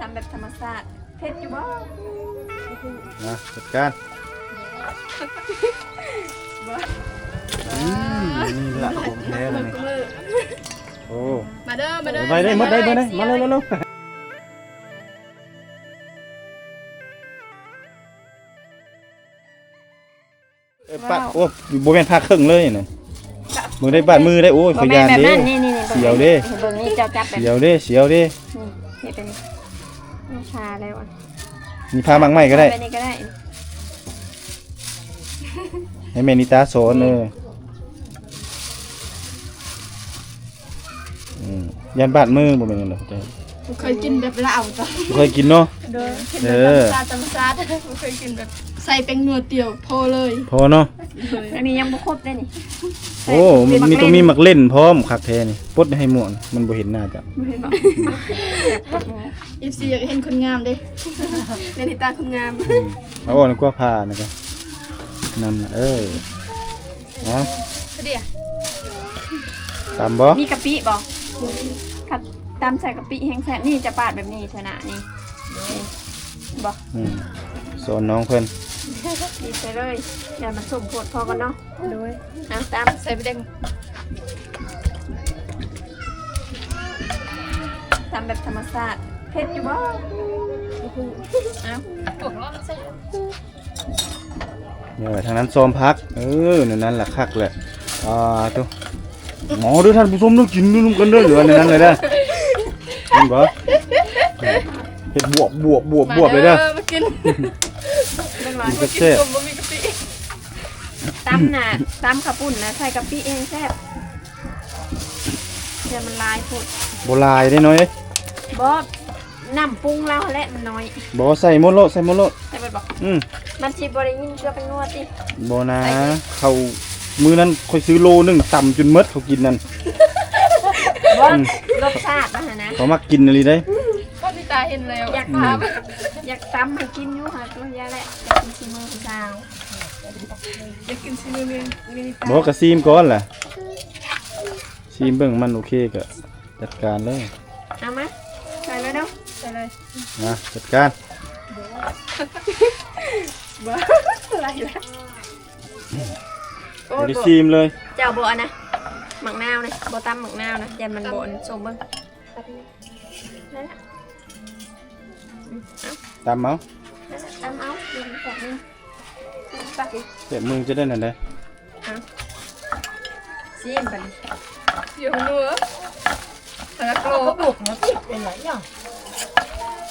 ำแบบธรรมชาติเผ็ดอยู่บ่นะจัดการนี่แหละของแท้เลยนี่โอ้มาเด้อมาเด้อไปได้หมดได้มาเลยเร็วปัดโอ้โบแมนพาครึ่งเลยนี่มือได้บาดมือได้โอ้ยขยันดิเสียวดิเบิ่งนี่เจ้าจับแบบเสียวดินี่เป็นชาแล้วอ่ะมีพามังใหม่ก็ได้ไปนี่ก็ได้ให้แม่นิตาสอนยันบาดมือบ่แม่นหรอกเคยกินแบบลาวจ้ะเคยกินเนาะธรรมชาติเคยกินแบบใส่เป็นนัวเตียวพอเลยพอเนาะอันนี้ยังบ่ครบได้นี่โอ้มีต้องมีหมักเล่นพร้อมคักแท้นี่ปดให้ม่วนมันบ่เห็นหน้าจ้ะFC อยากเห็นคนงามเด้เล่นที่ตาคนงามเอาอ่อนกว่าผ้านะครับนั่นนะเดี๋ยวตามบ่มีกะปิบ่ครับตามใส่กะปิแห้งแซ่บนี่จะปาดแบบนี้ชนะนี่บ่สอนน้องเพิ่นดีไปเลยเดี๋ยวมาสุ่มโพดพอกันเนาะด้วยตามใส่ไปเด้งทำแบบธรรมชาติเผ็ดอยู่บ่ปวดร้อนใส่ทางนั้นซ้อมพักนั่นแหละคักแหละตัวหมอด้วยท่านผู้ชมต้องกินด้วยกันด้วยเหลือในนั้นเลยนะกินบ่เห็ดบวบเลยเด้อมากินกระเจี๊ยบตำข้าวปุ้นนะใส่กะปิเองแซ่บเดี๋ยวมันลายพุดโบลายได้น้อยบ่น้ำปรุงแล้วแหละมันน้อยบ่ใส่หมดโลใส่ไปบอกมันสิบ่ได้ยินเกลือเป็นนัวติบ่นะเขามื้อนั้นค่อยซื้อโลนึงต่ำจนหมดเขากินนั่นรสชาตินะเขามักกินอะไรได้ก็ที่ตาเห็นแล้วอยากตำให้กินอยู่ค่ะตัวยาแหละอยากกินซีมือพี่สาวอยากกินซีมือมินิตาบอกกระซีมก่อนแหละซีมเบิ่งมันโอเคก็จัดการเลยเอามาใส่เลยเนาะใส่เลยนะจัดการบ้าอะไรล่ะไม่ได้ซีมเลยเจ้าโบะนะหมักนาวนะโบตำหมักนาวนะยันมันโบนส่งเบิ้งตามเอาเจ็บมือจะได้นั่นได้ซีมกันอยู่หัวแต่ละโกลก็บุกนะติดเป็นไรอย่าง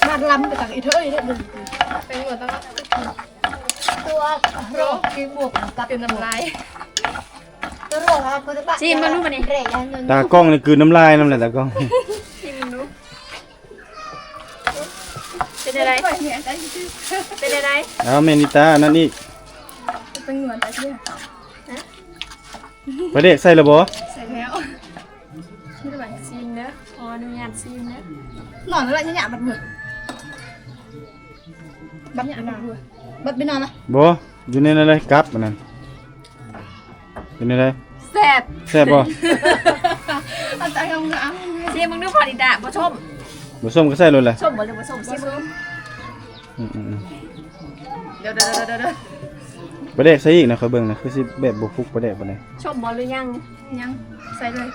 มาลำไปจากอีเทอร์ได้ดึงเป็นหัวตั้งตัวโรคกินบวกกับเป็นน้ำลายซีมมันรู้ป่ะนี่ตากล้องนี่คือน้ำลายน้ำอะไรตากล้องซีมมันรู้เป็นอะไรเป็นอะไรเอาเมนิตานั่นอีกเป็นเหมือนตะเกียบประเด็กใส่ระบบใส่แล้วชื่ออะไรซีมนะขออนุญาตซีมนะหนอนอะไรเนี่ยบัดเหมือนบัดเนี่ยบัดไปนอนนะบ่อยู่ในอะไรกับมันนั่นอยู่ในอะไรแซ่บบ่อันตรายงามเสียมึงดูพอดีด่าบ่ชมบ่ส้มก็ใส่เลยแหละชมบ่หรือบ่ชมเสียมึงเดี๋ยวประเด็กใส่อีกนะเขาเบิ่งนะคือสิแบบบ่ฟุกประเด็กบ่ได้ชมบ่หรือยังใส่เลย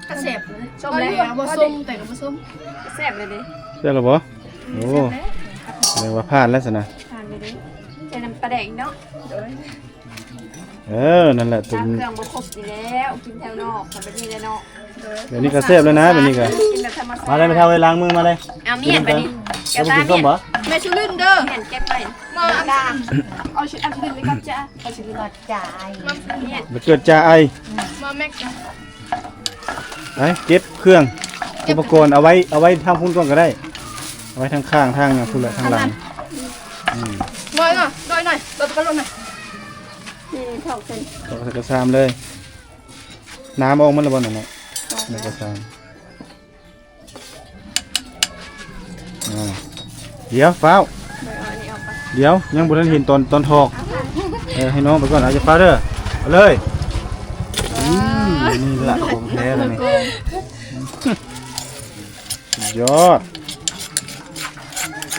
กระแซ่บเลยชมแล้วบ่ส้มแต่ก็บ่ส้มแซ่บเลยดิแซ่บแล้วบ่โอ้แสดงว่าผ่านแล้วสินะผ่านเลยดิใส่น้ำปลาแดกเนาะนั่นแหละตุ่มเครื่องบดครบดีแล้วกินแถวนอกทำแบบนี้เลยเนาะเดี๋ยวนี้ก็เซฟแล้วนะแบบนี้ก็มาเลยไปเท่าไปล้างมือมาเลยเอาเมียนไปดิแกตาเมียนแม่ชูลื่นเด้อเมียนแกไปมาเอาชูลื่นเลยครับจ้าเอาชูลื่นจ่ายมาเกิดจ่าไอมาแม็กไปเก็บเครื่องอุปกรณ์เอาไว้ทางพุ่นก่อนก็ได้เอาไว้ทางข้างทางพุ่นละทางหลังหน่อยเราจะไปลงหน่อยนี่ถอกเส้นถอกกระซามเลยน้ำออกมันระบายหน่อยในกระซามเดี๋ยวฟ้าวเดี๋ยวยังบุญเห็นตอนถอกให้น้องไปก่อนเอาจะฟ้าเด้อเอาเลยนี่แหละของแท้เลยนี่ยอด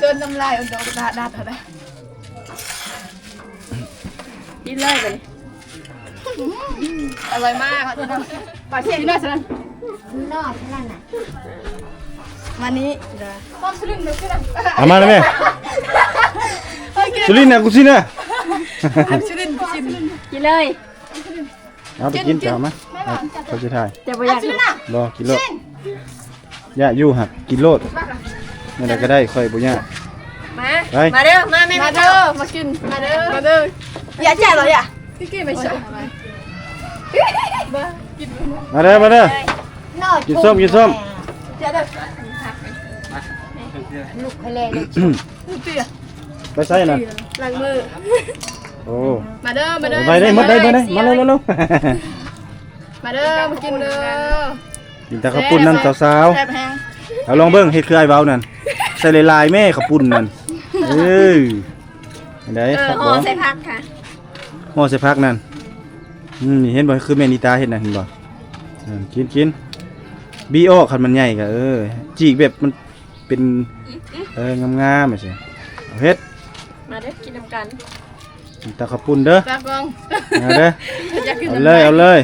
เดินน้ำลายเอาดอกดาดอะไรกินเลยเลยอร่อยมากปลาเทียนน่าจะนั่น นอดนั่นน่ะ มานี้ป้อมสลิมเลยใช่ไหม เอามาเลยแม่สุรินทร์นะกูสินะ สลิมกิน กินเลย เอาไปกินเจ้ามาเขาจะถ่าย จะบ่อยาก สลิมน่ะ รอกินโลดย่าอยู่หักกินโลดไม่ได้ก็ได้ค่อยบุญย่า มา ไป มาเด้อมาแม่ มาเด้อมากินมาเด้อมาเด้ออย่าแจ่เหรออย่าพี่กินไม่ใช่กิน มาเด้อมาเด้อน อด กินส้มกินส้ม อย่าเด้อ ลูกทะเลเลย เตี้ย ไปใส่น่ะ ล้างมือ โอ้ มาเด้อมาเด้อ ไปได้หมดได้มาได้มาเร็วเร็ว มาเด้อมากินเด้อ กินแต่ข้าวปุ้นนั่นสาว แซ่บแห้ง ๆเอาลองเบิ้งเฮ็ดคือไอ้เบานั่นใส่ลายๆแม่ข้าวปุ้นนั่นได้ครับ ห่ บ่ อใส่ผักค่ะ ห่อใส่ผักนั่นนี่เห็นบ่คือแม่นิตาเฮ็ดน่ะเห็นบ่กินบีออกคันมันใหญ่ก็จีกแบบมันเป็นงามๆไม่ใช่เอาเฮ็ด มาเด้อกินน้ำกัน กินแต่ข้าวปุ้นเด้อ ตากล้อง เอาเด้อ อยากกิน เอาเลยเอาเลย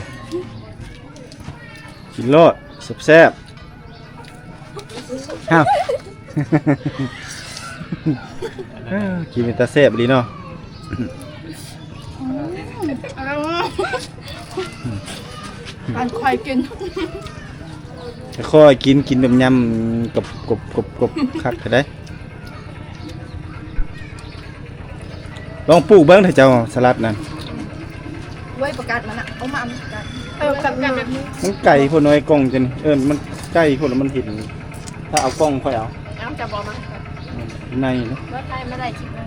กินโลดแซ่บๆอ้าว กินเป็นตาแซ่บดีเนาะ การควายกิน ค่อยกินแบบยำกบคักเถอะได้ลองปลูกเบิ้งเถอะเจ้าสลัดนั่น ไว้ประกาศมันอ่ะเอามาประกาศประกาศแบบนี้ มันไก่พวกน้อยกล้องจังมันไก่พวกแล้วมันเห็นถ้าเอากล้องค่อยเอา น้ำจะบอกมา ในนะ รถไทยไม่ได้คิดเลย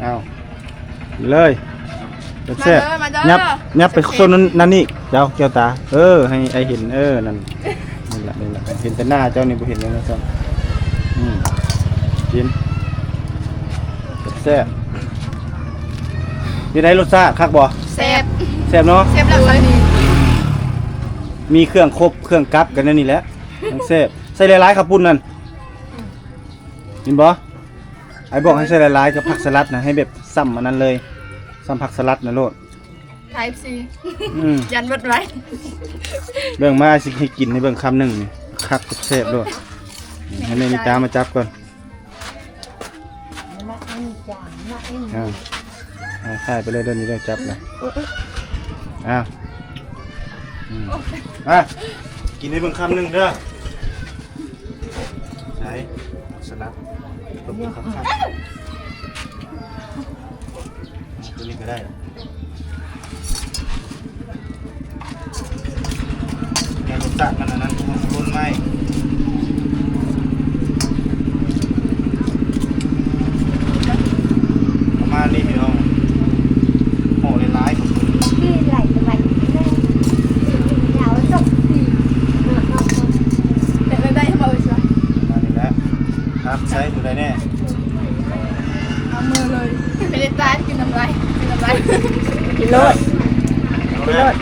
เอาเลยแซ่บยับไปโซนนั่นนี่เจ้าแก้วตาให้ไอเห็นนั่นนี่แหละเห็นแต่หน้าเจ้านี่บ่เห็นเลยนะซ้ำกินแซ่บมีได้รสชาติคักบ่ แซ่บ แซ่บเนาะ แซ่บแล้วเลยนี่ มีเครื่องครบเครื่องกับกันนั่นนี่แหละทั้งแซ่บใส่หลายๆครับปุ่นนั่นกินบ่ไอ้บอกให้ใส่หลายๆกับผักสลัดนะให้แบบซ้ำอันนั้นเลยซ้ำผักสลัดนะโลด ไทป์ซี อืม ยันวัดไว้ เบิ่งมาสิให้กินให้เบิ่งคำหนึ่งนี่คักแซ่บด้วยให้แม่นิตามาจับก่อน มาอันจางมาอัน เอาใส่ไปเลยเดี๋ยวนี้ได้จับเลยอ้าวกินให้เบิ่งคำหนึ่งเด้อไหนสลัดตัวนี้ครับตัวนี้ก็ได้แกรสชาติมันอันนั้นมันล้นไหมประมาณนี้พี่น้องห่อหลายๆครับผม ที่ไหลไปเลยเหงาจบ แต่ไม่ได้มาเลยใช่ไหม ประมาณนี้แหละครับใช้ตัวใดแน่ เอามือเลยไม่ได้ตายกินน้ำลายกินน้ำลาย กินโลด เอาเลย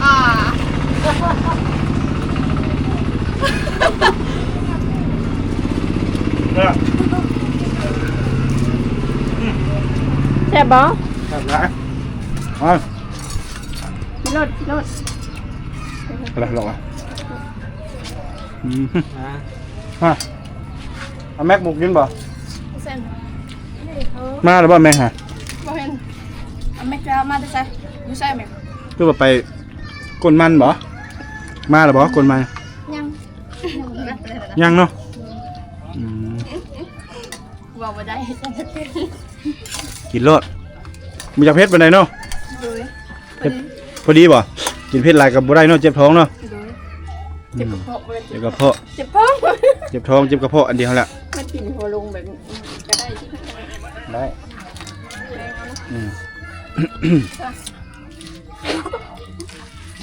อ่า เนี่ย แซ่บบ่ ครับนะเอา กินโลดกินโลด อะไรหรอกอ่ะฮะเอาแม็กบุกยินบ่ เส้น มาหรือบ่แม็กฮะ บ่เห็นเอาแม่จะมาได้ใช่ไม่ใช่ไหม คือว่าไปกลมันบ่มาหรือบ่กลมัน ยัง ยังเนาะ ว่าบ่ได้ กินรสมีจะเผ็ดปานใดเนาะ โดย เผ็ดพอดีบ่กินเผ็ดหลายกับบ่ได้เนาะเจ็บท้องเนาะ โดยเจ็บกระเพาะบ่ได้ เจ็บกระเพาะ เจ็บท้อง เจ็บท้องเจ็บกระเพาะอันเดียวแหละ มันกินหัวลงแบบก็ได้ที่ ได้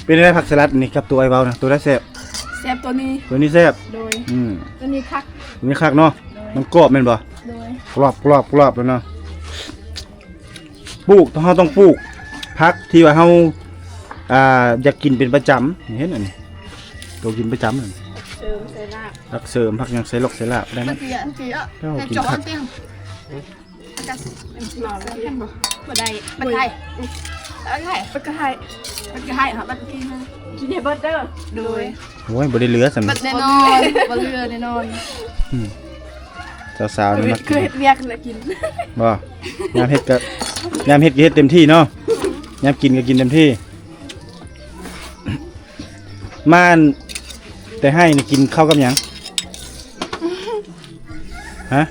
เป็นอะไรผักสลัดนี่กับตัวไอ้เบานะตัวได้แซ่บ แซ่บตัวนี้ ตัวนี้แซ่บ โดย อืม ตัวนี้คัก ตัวนี้คักเนาะมันกรอบแม่นบ่ โดย กรอบแล้วเนาะปลูกเฮาต้องปลูกผักที่ว่าเฮา อยากกินเป็นประจำเห็นอันนี้ตัวกินประจำนั่น เติมใส่ลาบ ผักเสริมผักหยังใส่ลกใส่ลาบได้ไหม เมื่อกี้อันกี้อ่ะ เจ้า ให้ กิน จอ ผั น ก เตียงกัสหล่อเลยบ่ได้ ปัดไทย ปักไทยปักไทยปักไทยค่ะปักกี้ฮะกินให้เบิร์ดเด้อโดย โอ้ยบ่ได้เหลือสำห บั รับ ดแน่นอนบ่เรือแน่นอน สาวๆนี่มา คื กิ อน เฮ็ดเวียกแล้วกิน บ่ยามเฮ็ดก็ยามเฮ็ดก็เฮ็ดเต็มที่เนาะยามกินก็กินเต็มที่ม่านแต่ให้นี่กินข้าวกับหยังฮะ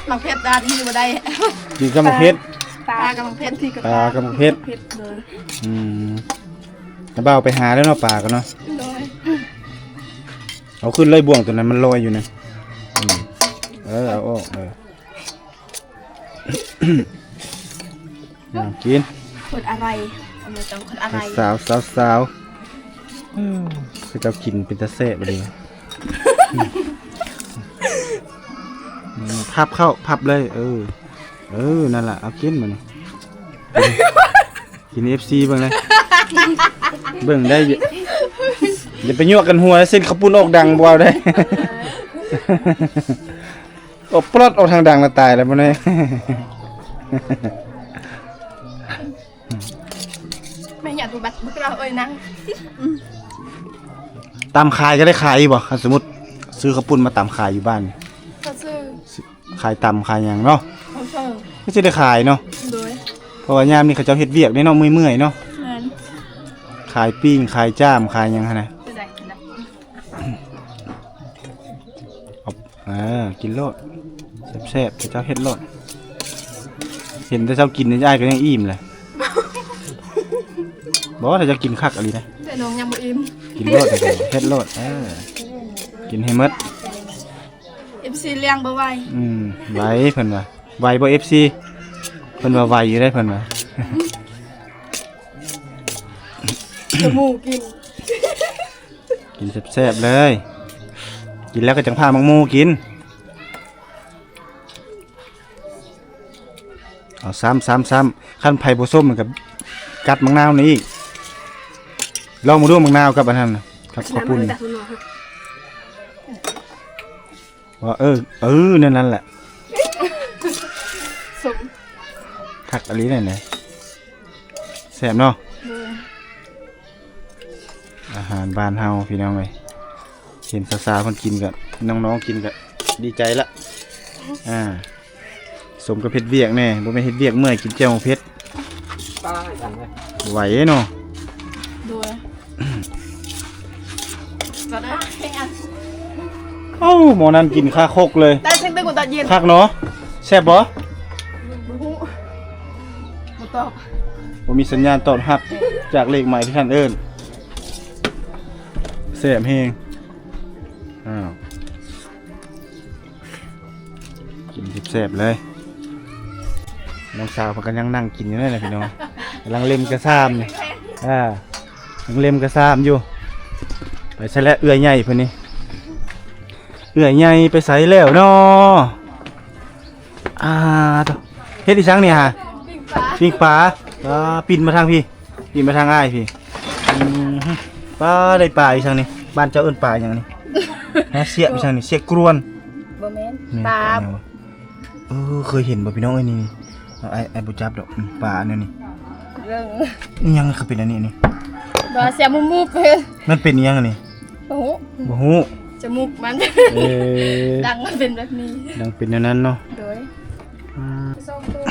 หมักเพชรดาที่บ่ได้ กินกับมะเพชร ตากับหมักเพชรที่กับ ปลากับมะเพชร เพชรเลย แล้วเบาไปหาแล้วเนาะปลากันเนาะ โดย เอาขึ้นเลยบ่วงตัวนั้นมันลอยอยู่นะเอาออกกิน คนอะไรเอามาจังคนอะไร สาวคือเจ้ากินเป็นตะเสะไปเลยพับเข้าพับเลยนั่นแหละเอากินมันกิน FC เบิ่งเลยเบิ่งได้อย่าไปยั่วกันหัวเส้นข้าวปุ้นออกดังบ่เอาได้ออกปลดออกทางดังแล้วตายแล้วบ่เนี่ย ไม่อยากดูบัตรเราเอ้ยนั่ง ตามขายก็ได้ขายบ่ถ้าสมมุติซื้อข้าวปุ้นมาตามขายอยู่บ้าน เขาซื้อ ขายตำขายหยังเนาะ เขาซื้อ ก็จะได้ขายเนาะ โดย เพราะว่ายามนี้เขาเจ้าเฮ็ดเวียกได้เนาะเมื่อยๆเนาะ นั่น ขายปิ้งขายจ้ามขายหยังหั่นน่ะ จะได้กินได้ กินโลดแซ่บๆเจ้าเฮ็ดโลดเห็นแต่เจ้ากินนี่อ้ายก็ยังอิ่มเลยบ่ถ้าเจะกินคักอะไรนะ แต่น้องยังบ่อิ่ม กินโลดแต่เฮ็ดโลดกินให้หมด FC เลี้ยงบ่ไหว ไหวเพิ่นว่าไหวบ่ FC เพิ่นว่าไหวอยู่ได้เพิ่นว่า จมูกกิน กินแซ่บๆเลยกินแล้วก็จังพามังมูกินเอาซ้ำขั้นไผ่บ่ส้มมันกับกัดมังนาวนี่อีกลองมาดูมังนาวกับอันนั้นน่ะครับข้าวปุ้นว่านั่นแหละ สม คักอะไรนั่นแหละแซ่บเนาะ โดย อาหารบ้านเฮาพี่น้องเอ้ยเห็นสาวๆคนกินกับน้องๆกินกับดีใจละสมกับเผ็ดเวียกแน่บ่แม่นเฮ็ดเวียกเมื่อยกินแจ่วเผ็ดไหวเนาะ โดยก็ได้ให้อัน หมอนั่นกินข้าคกเลย ได้เช็คตึกตอนเย็น คักเนาะแซ่บบ่ บ่ฮู้บ่ตอบ บ่มีสัญญาณตอบรับจากเลขหมายที่ท่านเอิ้นแซ่บแฮงกินแซ่บๆเลยน้องสาวเพิ่นก็ยังนั่งกินอยู่นั่นแหละพี่น้องกำลังเล่มกระซ้ำนี่ยังเล่มกระซ้ำอยู่ไปใส่แล้วเอื้อยใหญ่เพิ่นนี่เอื้อยใหญ่ไปใส่แล้วเนาะต่อเฮ็ดอีสังนี่ฮะปิ้งปลาปิ่นมาทางพี่ปิ่นมาทางอ้ายพี่ปลาได้ปลาอีสังนี่บ้านเจ้าเอิ้นปลาหยังนี่ฮะเสียอีสังนี่เสียกรวน บ่แม่น นี่ ปลา หยังวะเคยเห็นบ่พี่น้องเอ้ยนี่ไอ้บ่จับดอกปลาอันนี้ เรื่อง นี่ยังคือเป็นอันนี้นี่ บ่เสียมุกๆเพิ่น มันเป็นอิหยังอันนี้ บ่ฮู้ บ่ฮู้ จมูกมัน ดังมันเป็นแบบนี้ ดังเป็นอันนั้นเนาะ โดย ส่งตัว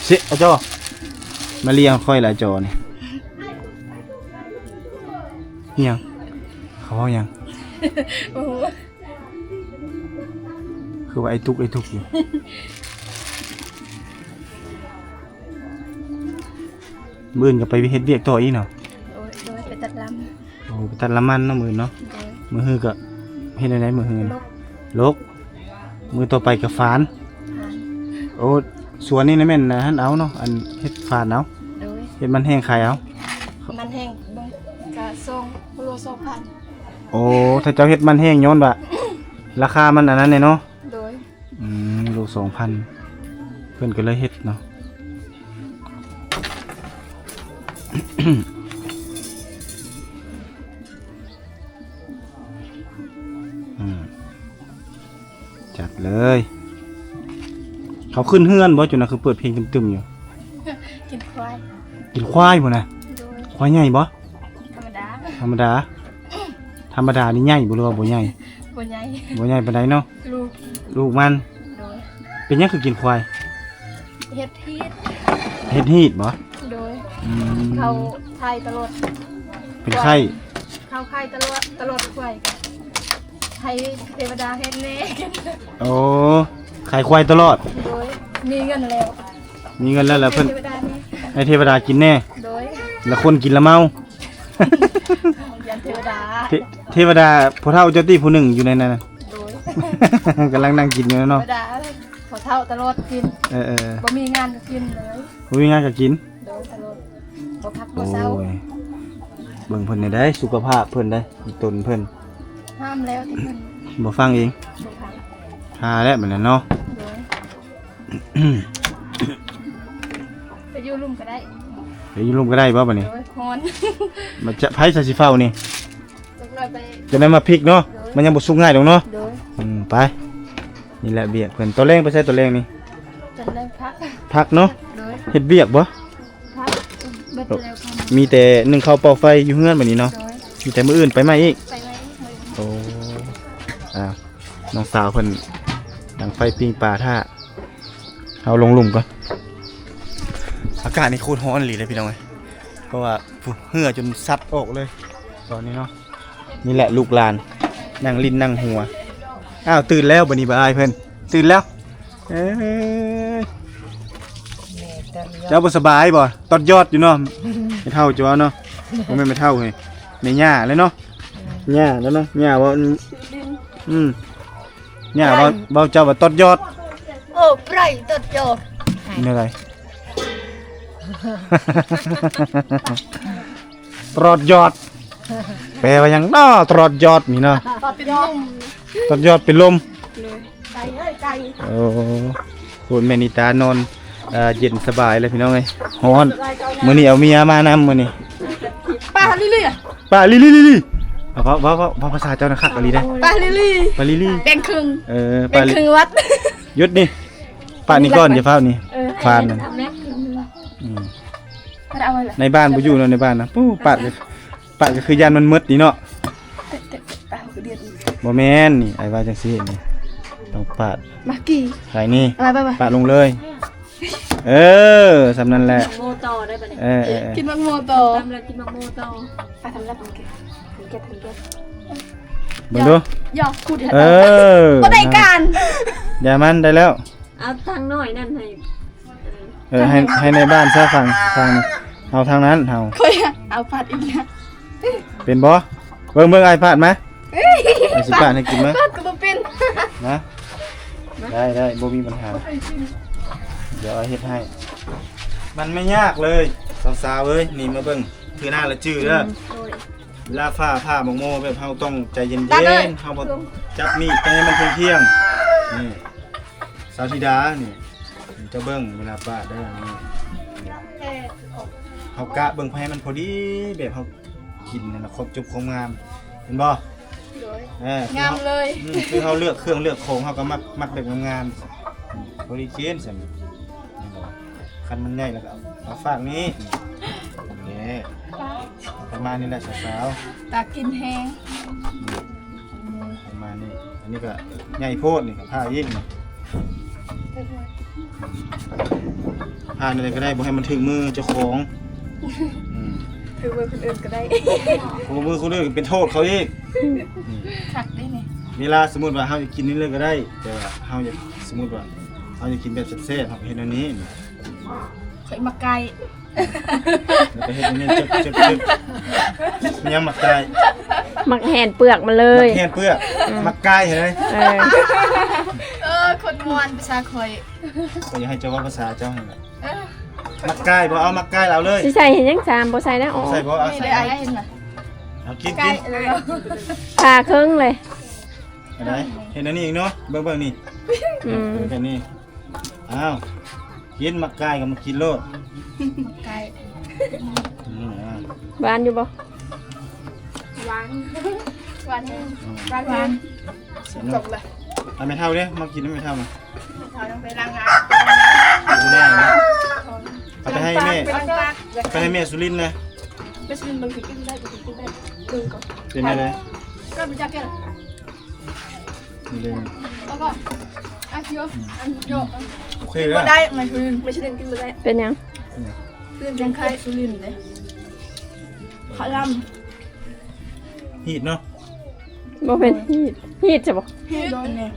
สิเอาจ้อมาเลี้ยงค่อยหลายจอนี่อิหยังเขาเว้าหยัง โอ้โห คือว่าไอ้ทุกอยู่มื้อนี้ก็ไปเฮ็ดเวียกต่ออีกเนาะ โดยไปตัดล โอ้ไปตัดละมันเนาะมื้อเนาะ ำโดย มื้อฮือก็เฮ็ดได้มื้อฮือ ลก ลกมื้อต่อไปก็ฟาน ผ่าน โอ้สวนนี่นะแม่นนะหั่นเอาเนาะอันเฮ็ดฟานเอา โดย เฮ็ดมันแห้งขายเอา มันแห้งเบิ่งกะส่งโล2,000 โอ้ถ้าเจ้าเฮ็ดมันแห้งย้อนว่าราคามันอันนั้นเนี่ยเนาะ โดย โล2,000 เพิ่นก็เลยเฮ็ดเนาะ จัดเลยเขาขึ้นเฮือนบ่จุนะคือเปิดเพลงตึมๆอยู่ กินควาย กินควายบ่นะ โดย ควายใหญ่บ่ ธรรมดา ธรรมดาธรรมดานี่ใหญ่บ่หรือว่าบ่ใหญ่ บ่ใหญ่ บ่ใหญ่ปานใดเนาะ ลูก ลูกมัน โดย เป็นหยังคือกินควาย เฮ็ดพีด เฮ็ดฮีดบ่ โดย อืม เขาไทยตลอด เป็นไข้ เขาไข่ตลอดควายกันไทยเทวดาเฮ็ดแน่กัน โอ้ขายควายตลอด โดยมีเงินแล้ว มีเงินแล้วล่ะเพิ่น เทวดานี่ ให้เทวดากินแน่ โดย แล้วคนกินละเมา ยันเทวดา เทวดาผู้เฒ่าเจ้าตี้ผู้หนึ่งอยู่ในนั้นน่ะ โดย กำลังนั่งกินอยู่ เท เนาะ วดาเขาเท่าตลอดกิน เออ บ่มีงานก็กินเลย บ่มีงานก็กิน โดยตลอดบ่พักบ่ โอ้ เศร้าย เบิ่งเพิ่นได้สุขภาพเพิ่นได้ตนเพิ่น ห้ามแล้วที่เพิ่น บ่ฟังเอง บ่พัก หาแล้วบัดนั้นเนาะ โดยไปอยู่ลุ่มก็ได้ ไปอยู่ร่วมก็ได้บ่บัดนี้ โดยฮอน มันจะไผซะสิเฝ้านี่ จักหน่อยไป จะได้มาพลิกเนาะมันยังบ่สุกง่ายดอกเนาะ โดย ไปนี่แหละเบียกเพิ่นตัวแรงไปใส่ตัวแรงนี่ จนได้พัก พักเนาะ โดย เฮ็ดเบียกบ่ พักเบิดแล้วค่ะ มีแต่นึ่งข้าวเป่าไฟอยู่เฮือนบัดนี้เนาะ โดย มีแต่มื้ออื่นไปมาอีก ไปไว้มื้อ โอ้น้องสาวเพิ่นดังไฟปิ้งปลาท่าเอาลงหลุมก่อนอากาศนี่โคตรร้อนเลยพี่น้องเอ้ยเพราะว่าเหื่อจนซัดออกเลยตอนนี้เนาะนี่แหละลูกหลานนั่งลิ้นนั่งหัวอ้าวตื่นแล้วบัดนี้บ่อายเพิ่นตื่นแล้วเอ้ยเจ้าบ่สบายบ่ตอดยอดอยู่เนาะไม่เท่าจ้าเนาะบ่แม่นไม่เท่าเฮ้ยแม่ย่าเลยเนาะย่าแล้วเนาะย่าว่าย่าว่าเบาเจ้าว่าตอดยอด โอ้ไพรตดโจด นี่อะไร ตรอดยอดแปลว่าหยังน้อตรอดยอดนี่เนาะ ตดเป็นลม ตรอดยอดเป็นลม เลยไก่เอ้ยไก่ โอ้คุณแม่นิตานอนเย็นสบายเลยพี่น้องเอ้ยฮ้อนมื้อนี้เอาเมียมานำมื้อนี้ ป้าลิลี่ ป้าลิลี่ว่าภาษาเจ้านะคักอะลีได้ ป้าลิลี่ ป้าลิลี่ แบ่งครึ่ง ป้า แบ่ง ลิ ครึ่งวัด หยุดนี่ป้านี่ก่อนอย่าเฝ้านี่ฟานนั่น แม่ครึ่ง อืม มันเอาไว้ล่ะ ในบ้านบ่อยู่เนาะในบ้านนะปู้ป้าก็คือยานมันมืดนี่เนาะ ป้าก็เดือด บ่แม่นนี่ไอ้ว่าจังซี่นี่ต้องปาด มากี่ ใส่นี่ ไป ปาดลงเลย เออสำนั้นแหละ โมต่อได้ปะเนี่ย กินมังโมโต ทำแล้วกินมังโมต่อ ป้าทำแล้วผมเก็บ เก็บเก็บ เบิ่งดู ยอกพูด เออ บ่ได้การ อย่ามันได้แล้ว เอาทางน้อยนั่นให้ ให้ในบ้านซะฝั่งทางนี้เอาทางนั้นเฮา ค่อยเอาผัดอีกนะ เป็นบ่เบิ่งอ้ายพาดมาไอ้สิปาดให้กินมั้ย ผัดก็บ่เป็น นะได้บ่มีปัญหาเดี๋ยวเอาเฮ็ดให้ มันไม่ยากเลยสาวๆเอ้ยนี่มาเบิ่งคือหน้าละจื้อเด้อ เวลาผ้าหมกโมแบบเฮาต้องใจเย็นๆเฮาบ่จับมีดให้มันเที่ยงๆนี่สาวธิดานี่เจะเบิ่งเวลาป้าเด้อนี่เฮากะเบิ่งให้มันพอดีแบบเฮากินนั่นน่ะครบจบของงามเห็นบ่งามเลย คือเฮาเลือกเครื่องเลือกของเฮาก็มักแบบงามๆพอดีกินซั่นคันมันใหญ่แล้วก็เอาฝากนี้นี่ประมาณนี้แหละสาวๆ ตากินแห้ง ประมาณนี้อันนี้ก็ใหญ่โพดนี่กับผ้ายิ่งผ้าอะไรก็ได้บ่ให้มันถึงมือเจ้าของ คือเบอร์คนอื่นก็ได้ ของมือคนอื่นเป็นโทษเขาอีก ขัดได้ไง เวลาสมมุติว่าเฮาจะกินนี่เลยก็ได้แต่ว่าเฮาจะสมมุติว่าเฮาจะกินแบบแซ่บๆเฮาก็เฮ็ดอันนี้ ข่อยมาไก่ แล้วก็เฮ็ดอันนี้จึ๊บมันยังหมักไก่ หมักแห่นเปลือกมาเล หมั ย กแห้งเปลือกหมักไก่เห็นไหม คนมวนประชาข่อย ก็อย่าให้เจ้าว่าภาษาเจ้าให้แหละหมักไก่บ่เอาหมักไก่เอาเลย สิใส่เห็นยัง3บ่ใส่นะอ๋อ ใส่บ่เอา นี่ ใส่ ได้ไอ้เห็นไหม เอากิน ไก่ กิน เลย ผ่าครึ่งเลย อะไรเห็นอันนี้อีกเนาะเบิ่งนี่ อืม เบิ่งกันนี่อ้าว กินมักกายกับมักกินโลด ไก่ หวานอยู่บ่ หวานหวานหวานจบเลย เอาไม่เท่าเด้มากินไม่เท่ามา เราต้องไปล้างน้ ดูแน่นะ ำ เอาไปให้แม่ไปให้แม่สุรินทร์นะ ไปซื้อบางทีกินได้ดึงก่อน เป็นไงเลย ก็ไปจับแก นี่เลย แล้วก็อันเยอะอันเยอะ โอเคแล้ว ก็ได้ไม่ใช่กินไม่ได้ เป็นหยัง ตื่นจังไข่สุรินเลยขล ฮีดเนาะ บ่เป็นฮีดใช่บ่ ำให้โดนเนี่ย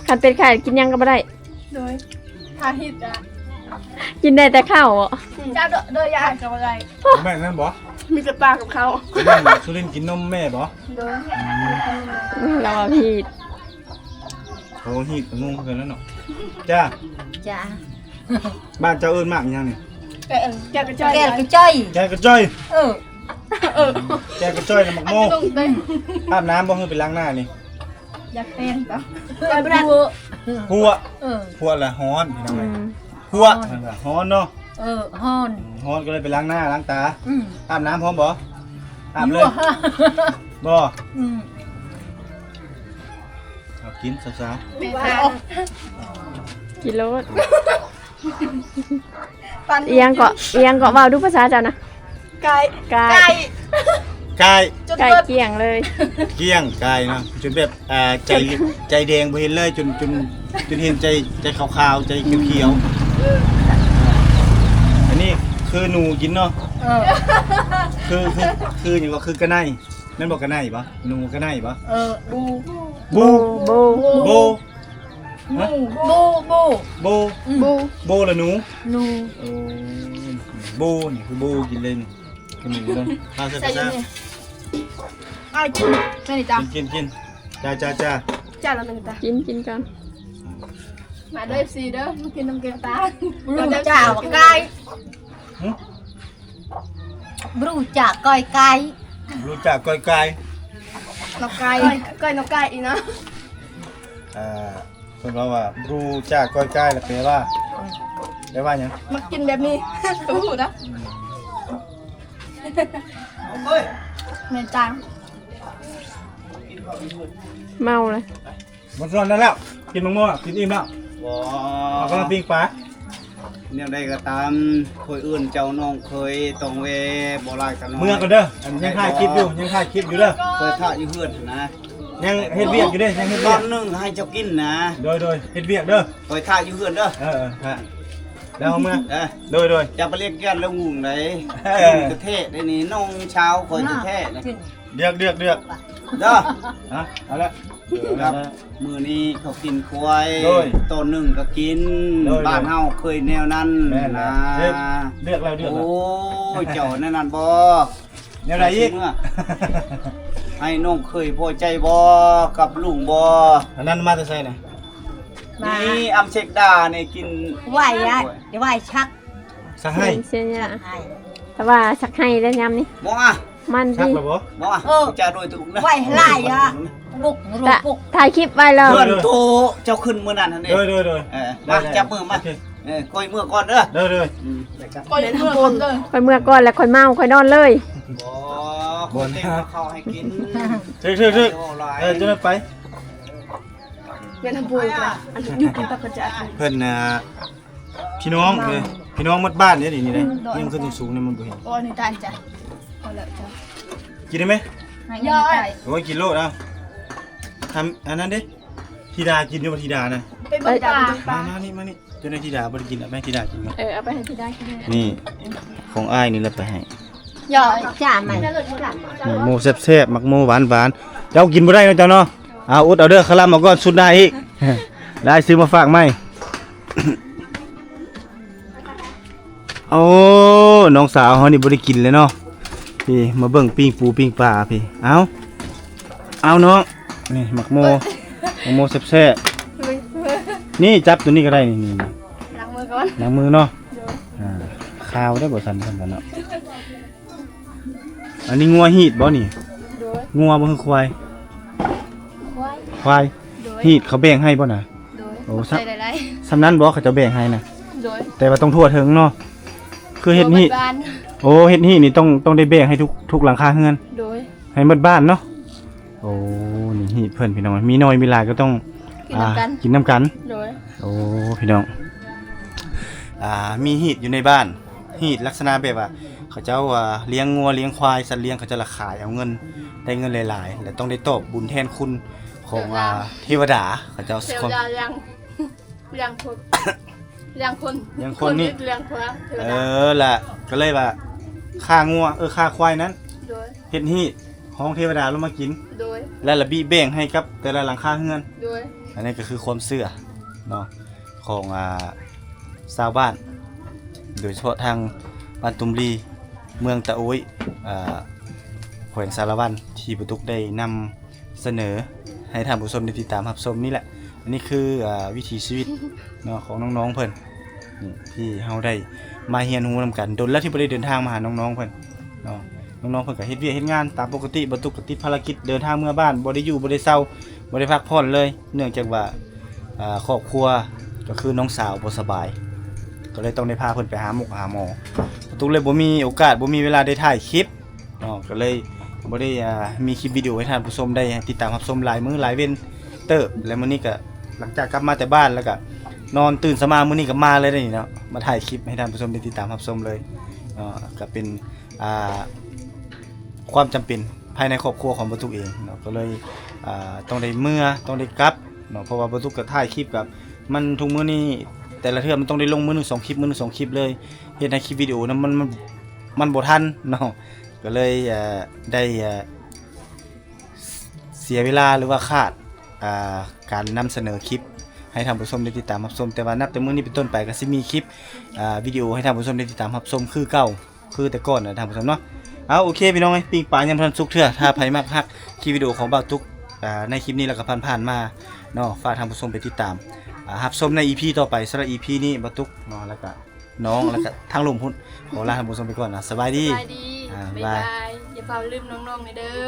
คันเป็นไข่กินหยังก็บ่ได้ โดยทาฮิตอ่ะ กินได้แต่ข้าวอ่ะ จ้าเด้อยากับอะไร แม่นั่นบ่ มีแต่ปลากับเขา แม่สุรินทร์กินนมแม่บ่ โดย เราเอาฮีด โอ้ฮีดงงกันแล้วเนาะจ้า จ้า บ้านเจ้าเอิ้นมากยังนี่ แกกระจาย แกกระจ้อย แกกระจ้อย เออ แกกระจ้อยน่ะมักโม ลงเต้น อาบน้ำบ่คือไปล้างหน้านี่ อยากเต้นปะ ไปบรัน หัว เออ หัวละฮ้อนพี่น้อง อื เอ้ย ม หัวฮ้อนเนาะ เออฮอน ฮ้อนก็เลยไปล้างหน้าล้างตา อืม อาบน้ำพร้อมบ่อาบเลยบ่ อืม เอากินสาว ไม่ทา กิโลดเอียงเกาะเว้าดูภาษาเจ้านะ ไก่ กาย ๆกาย จน ไก่ เกิด เกี่ยงเลย เกลี้ยงกายเนาะจนแบบใจแดงบ่เห็นเลยจนเห็นใจขาวๆใจเขียวๆอันนี้คือหนูกินเนาะ เออ คือหยังก็คือกระไนแม่นบอกกระไนบ่หนูกระไนบ่ เออบู บู โบ โบฮะ บูบู โบ บู โบละหนู นู โอ้บูนี่คือบูกินเลยนี่กินหนูเลยข้าวใส่ ใส่ กระ ยั ซ่าง ไงอ้าวจิ้มใส่นี่จ้า กินจ้า จ้าละหนึ่งจ้า กินก่อน มาด้วย FC เด้อมากินน้ำแกงตา บรูจ่าไก่ หึ บรูจ่าก้อยไก่ รู้จักก้อยไก่ นกไก่ก้อยนกไก่อีกนะ คนเราว่ารู้จักก้อยไก่แล้วแปลว่าหยัง มากินแบบนี้ตัวหูนะเมนจัง เมาเลย หมดส่วนนั้นแล้วกินมะม่วงกินอิ่มแล้ว บ่ เอากำลังปิ้งปลา เนี่ยได้ก็ตามเคยอื่นเจ้าน้องเคยต้องเวบ่หลายกันน้อย เมื่อกันเด้ออันยังถ่ายคลิปอยู่เด้อ เคยท่าอยู่เฮือนนะ ยังเฮ็ดเวียกอยู่เด้อยังเฮ็ด ต เวี อย ก นหนึงให้เจ้ากินนะ โดยเฮ็ดเวียกเด้อ เคยท่าอยู่เฮือนเด้อ ฮะแล้วเอามื่อ เอ้ย โดย จะไปเรียกแก้นแล้วงุ่งไหน เออ กระเทศได้นี่น้องเช้าคอยกระเทศนะ เดือก เด้อ ฮะเอาละ ครับมื้อนี้เขากินควาย โดย ต้นหนึงก็กิน โดย บ้านเฮาเคยแนวนั้น แม่น นะ เดือกแล้ว โอ้ยเจ้าแน่นอนบ่ แนวไหนอีก เมื่ให้น้องเคยพอใจบ่กับลุงบ่ อันนั้นมาแต่ไสน่ะ มา นี่อำเช็คดาเนี่ยกิน ไหวอะเดี๋ยวไหวชัก สักให้ เส้นนี่ล่ะ ให้ แต่ว่าสักให้ได้ยำนี่ บ่อ่ะ มัน ชัก ดี แล้วบ่ บ่อ่ะ เออ จะโดยตุกนะ ไหวไล่อะบุกรูบุก ถ่ายคลิปไว้แล้ว เพื่อนโตเจ้าขึ้นมื้อนั้นหั่นเด้ โดย มาจับมือมาก้อยมือก่อนเด้อ โดย อืม ก้อยเมื่อคนเลย ค่อยเมื่อก่อนแล้วค่อยเมาค่อยนอนเลย บ่คนเต็มเข้าให้กิน ทึกจะไม่ไป เป็นทำปูกันอันนี้อยู่กินตะกระจาย เพิ่นพี่น้องเลยพี่น้องหมดบ้านเนี่ยนี่เลยยังขึ้นสูงๆเนี่ยมันบ่เห็น โอ้ยนี่ตายจ้ะเอาละจ้ะ กินได้ไหม ย่อย โอ้ยกินโลดเอาทำอันนั้นดิธิดากินอยู่บ่ธิดานะ ไปเบิ่งปลา มานี่เจ้าหน้าธิดาบ่ได้กินอ่ะแม่ธิดากินมั้ย เอาไปให้ที่ได้ที่ได้ นี่ของอ้ายนี่แหละไปให้ ย่อย จ่ามัน นี่หมูแซ่บๆมักหมูหวานๆเจ้ากินบ่ได้เนาะเจ้าเนาะเอาอุดเอาเด้อคลำเอาก่อนสุดได้อีก ได้ซื้อมาฝากไหม โอ้น้องสาวเฮานี่บ่ได้กินเลยเนาะพี่มาเบิ่งปิ้งปูปิ้งปลาพี่เอาน้องนี่มักหมูแซ่บๆนี่จับตัวนี้ก็ได้นี่ ล้างมือก่อน ล้างมือเนาะข้าวได้บ่ทันกันเนาะอันนี้งัวฮีดบ่นี่ โดย งัวบ่คือควาย ควาย ควาย โดย ฮีดเขาแบ่งให้บ่น่ะ โดย โอ้ ใส่หลาย สำนั้นบ่เขาจะแบ่งให้นะ ๆโดย แต่ว่าต้องทั่วถึงเนาะคือเฮ็ดนี่ บ้าน โอ้เฮ็ดนี่ต้องได้แบ่งให้ทุกหลังคาเฮือน โดย ให้หมดบ้านเนาะโอ้นี่ฮีดเพิ่นพี่น้องมีน้อยมีหลายก็ต้อง กินน้ำกัน กินน้ำกัน โดย โอ้พี่น้องมีฮีดอยู่ในบ้านฮีดลักษณะแบบว่าเขาเจ้าเลี้ยงงัวเลี้ยงควายสัตว์เลี้ยงเขาจะละขายเอาเงินได้เงินหลายๆและต้องได้ตอบบุญแทนคุณของเทวดาเขาเจ้า เซลล์ยังคนยังคน เลี้ยงคนนี่ เลี้ยงพระเทวดา ล่ะก็เลยว่าค่างัวค่าควายนั้น โดย เฮ็ดฮีดของเทวดาลงมากิน โดย และระบีแบ่งให้กับแต่ละหลังคาเฮือน โดย อันนี้ก็คือความเชื่อเนาะของชาวบ้านโดยเฉพาะทางบ้านตุมรีเมืองตะโอยแขวงสารวันที่ประตุกได้นำเสนอให้ท่านผู้ชมได้ติดตามรับชมนี่แหละอันนี้คือวิถีชีวิตเนาะของน้องๆเพิ่นนี่ที่เฮาได้มาเรียนรู้นำกันโดนแล้วที่บ่ได้เดินทางมาหาน้องๆเพิ่นเนาะน้องๆเพิ่นก็เฮ็ดเวียกเฮ็ดงานตามปกติบ่ตุกก็ติดภารกิจเดินทางเมื่อบ้านบ่ได้อยู่บ่ได้เซาบ่ได้พักผ่อนเลย เนื่องจากว่าครอบครัวก็คือน้องสาวบ่สบายก็เลยต้องได้พาเพิ่นไปหาหมอประตูเลยบ่มีโอกาสบ่มีเวลาได้ถ่ายคลิปเนาะก็เลยบ่ได้มีคลิปวิดีโอให้ท่านผู้ชมได้ติดตามรับชมหลายมื้อหลายเว้นเติบแล้วมื้อนี้ก็หลังจากกลับมาแต่บ้านแล้วก็นอนตื่นสมามื้อนี้ก็มาเลยนี่เนาะมาถ่ายคลิปให้ท่านผู้ชมได้ติดตามรับชมเลยก็เป็นความจำเป็นภายในครอบครัวของบ่ตุกเองเนาะก็เลยต้องได้ต้องได้กลับเนาะเพราะว่าบ่ตุกก็ถ่ายคลิปกับมันทุกมื้อนี้แต่ละเทื่อมันต้องได้ลงมื้อนึง2คลิปมื้อนึง2คลิปเลยเฮ็ดให้คลิปวิดีโอนั้นมันบ่ทันเนาะก็เลยได้เสียเวลาหรือว่าขาดการนำเสนอคลิปให้ท่านผู้ชมได้ติดตามรับชมแต่ว่านับแต่มื้อนี้เป็นต้นไปก็สิมีคลิปวิดีโอให้ท่านผู้ชมได้ติดตามรับชมคือเก่าคือแต่ก่อนนะท่านผู้ชมเนาะเอาโอเคพี่น้องปิ้งปลายังทันสุกเทื่อถ้าใครมักฮักคลิปวิดีโอของบ่าวตุ๊กในคลิปนี้แล้วก็ผ่านๆมาเนาะฝากท่านผู้ชมไปติดตามรับชมใน EP ต่อไปสำหรับ EP นี้บ่าวตุ๊กเนาะแล้วก็น้องแล้วก็ทางลมพุ่นขอลาท่านผู้ชมไปก่อนนะสบายดี สบายดีบ๊ายบายอย่าเผาลืมน้องๆเลยเด้อ